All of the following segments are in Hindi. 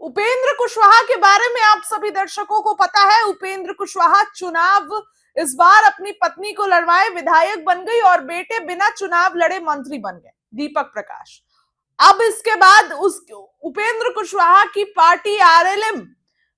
उपेंद्र कुशवाहा के बारे में आप सभी दर्शकों को पता है। उपेंद्र कुशवाहा चुनाव इस बार अपनी पत्नी को लड़वाए विधायक बन गई और बेटे बिना चुनाव लड़े मंत्री बन गए, दीपक प्रकाश। अब इसके बाद उस उपेंद्र कुशवाहा की पार्टी आरएलएम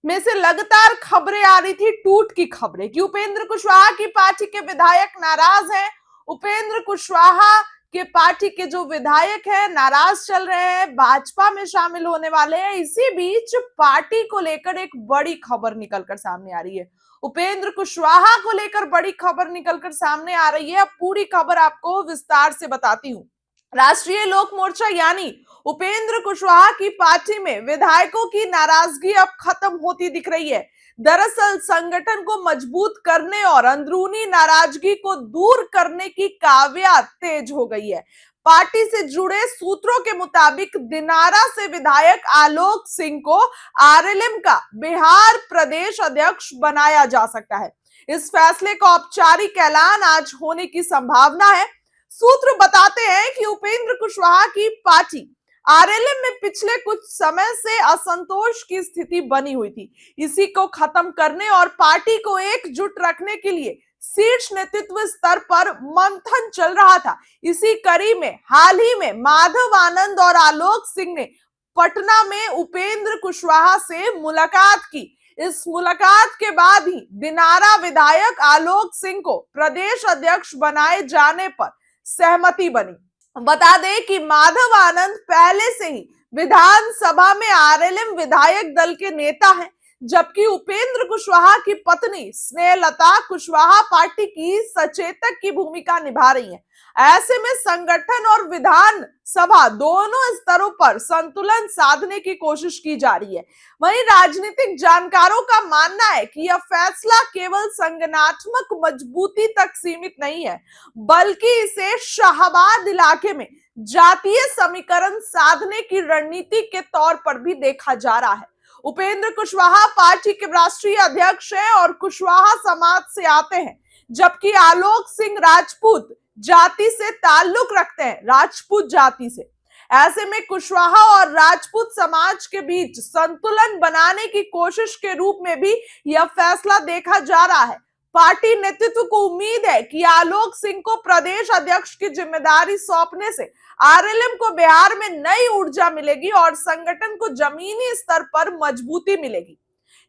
में से लगातार खबरें आ रही थी, टूट की खबरें, कि उपेंद्र कुशवाहा की पार्टी के विधायक नाराज हैं। उपेंद्र कुशवाहा के पार्टी के जो विधायक हैं नाराज चल रहे हैं, भाजपा में शामिल होने वाले हैं। इसी बीच पार्टी को लेकर एक बड़ी खबर निकलकर सामने आ रही है। उपेंद्र कुशवाहा को लेकर बड़ी खबर निकलकर सामने आ रही है। अब पूरी खबर आपको विस्तार से बताती हूँ। राष्ट्रीय लोक मोर्चा यानी उपेंद्र कुशवाहा की पार्टी में विधायकों की नाराजगी अब खत्म होती दिख रही है। दरअसल संगठन को मजबूत करने और अंदरूनी नाराजगी को दूर करने की काव्या तेज हो गई है। पार्टी से जुड़े सूत्रों के मुताबिक दिनारा से विधायक आलोक सिंह को आरएलएम का बिहार प्रदेश अध्यक्ष बनाया जा सकता है। इस फैसले का औपचारिक ऐलान आज होने की संभावना है। सूत्र बताते हैं कि उपेंद्र कुशवाहा की पार्टी आरएलएम में पिछले कुछ समय से असंतोष की स्थिति बनी हुई थी। इसी को खत्म करने और पार्टी को एकजुट रखने के लिए शीर्ष नेतृत्व स्तर पर मंथन चल रहा था। इसी कड़ी में हाल ही में माधव आनंद और आलोक सिंह ने पटना में उपेंद्र कुशवाहा से मुलाकात की। इस मुलाकात के बाद ही दिनारा विधायक आलोक सिंह को प्रदेश अध्यक्ष बनाए जाने पर सहमति बनी। बता दें कि माधव आनंद पहले से ही विधानसभा में आरएलएम विधायक दल के नेता हैं, जबकि उपेंद्र कुशवाहा की पत्नी स्नेहलता कुशवाहा पार्टी की सचेतक की भूमिका निभा रही हैं। ऐसे में संगठन और विधान सभा दोनों स्तरों पर संतुलन साधने की कोशिश की जा रही है। वहीं राजनीतिक जानकारों का मानना है कि यह फैसला केवल संगठनात्मक मजबूती तक सीमित नहीं है, बल्कि इसे शाहबाद इलाके में जातीय समीकरण साधने की रणनीति के तौर पर भी देखा जा रहा है। उपेंद्र कुशवाहा पार्टी के राष्ट्रीय अध्यक्ष हैं और कुशवाहा समाज से आते हैं, जबकि आलोक सिंह राजपूत जाति से ताल्लुक रखते हैं, राजपूत जाति से। ऐसे में कुशवाहा और राजपूत समाज के बीच संतुलन बनाने की कोशिश के रूप में भी यह फैसला देखा जा रहा है। पार्टी नेतृत्व को उम्मीद है कि आलोक सिंह को प्रदेश अध्यक्ष की जिम्मेदारी सौंपने से आरएलएम को बिहार में नई ऊर्जा मिलेगी और संगठन को जमीनी स्तर पर मजबूती मिलेगी।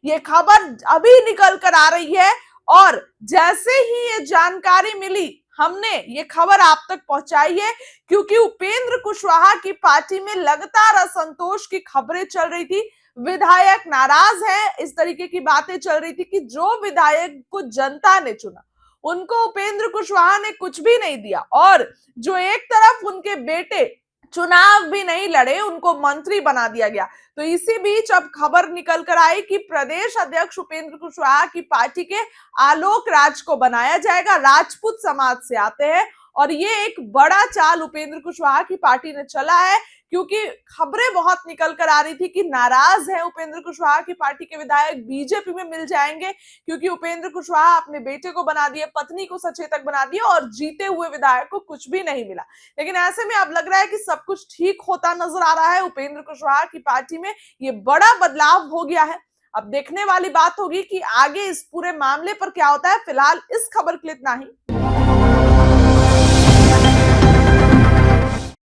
ये खबर अभी निकल कर आ रही है और जैसे ही ये जानकारी मिली हमने ये खबर आप तक पहुंचाई है, क्योंकि उपेंद्र कुशवाहा की पार्टी में लगातार असंतोष की खबरें चल रही थी। विधायक नाराज है, इस तरीके की बातें चल रही थी कि जो विधायक को जनता ने चुना उनको उपेंद्र कुशवाहा ने कुछ भी नहीं दिया, और जो एक तरफ उनके बेटे चुनाव भी नहीं लड़े उनको मंत्री बना दिया गया। तो इसी बीच अब खबर निकल कर आई कि प्रदेश अध्यक्ष उपेंद्र कुशवाहा की पार्टी के आलोक राज को बनाया जाएगा। राजपूत समाज से आते हैं और ये एक बड़ा चाल उपेंद्र कुशवाहा की पार्टी ने चला है, क्योंकि खबरें बहुत निकल कर आ रही थी कि नाराज है उपेंद्र कुशवाहा की पार्टी के विधायक, बीजेपी में मिल जाएंगे, क्योंकि उपेंद्र कुशवाहा अपने बेटे को बना दिए, पत्नी को सचेतक बना दिया और जीते हुए विधायक को कुछ भी नहीं मिला। लेकिन ऐसे में अब लग रहा है कि सब कुछ ठीक होता नजर आ रहा है। उपेंद्र कुशवाहा की पार्टी में ये बड़ा बदलाव हो गया है। अब देखने वाली बात होगी कि आगे इस पूरे मामले पर क्या होता है। फिलहाल इस खबर के लिए इतना ही।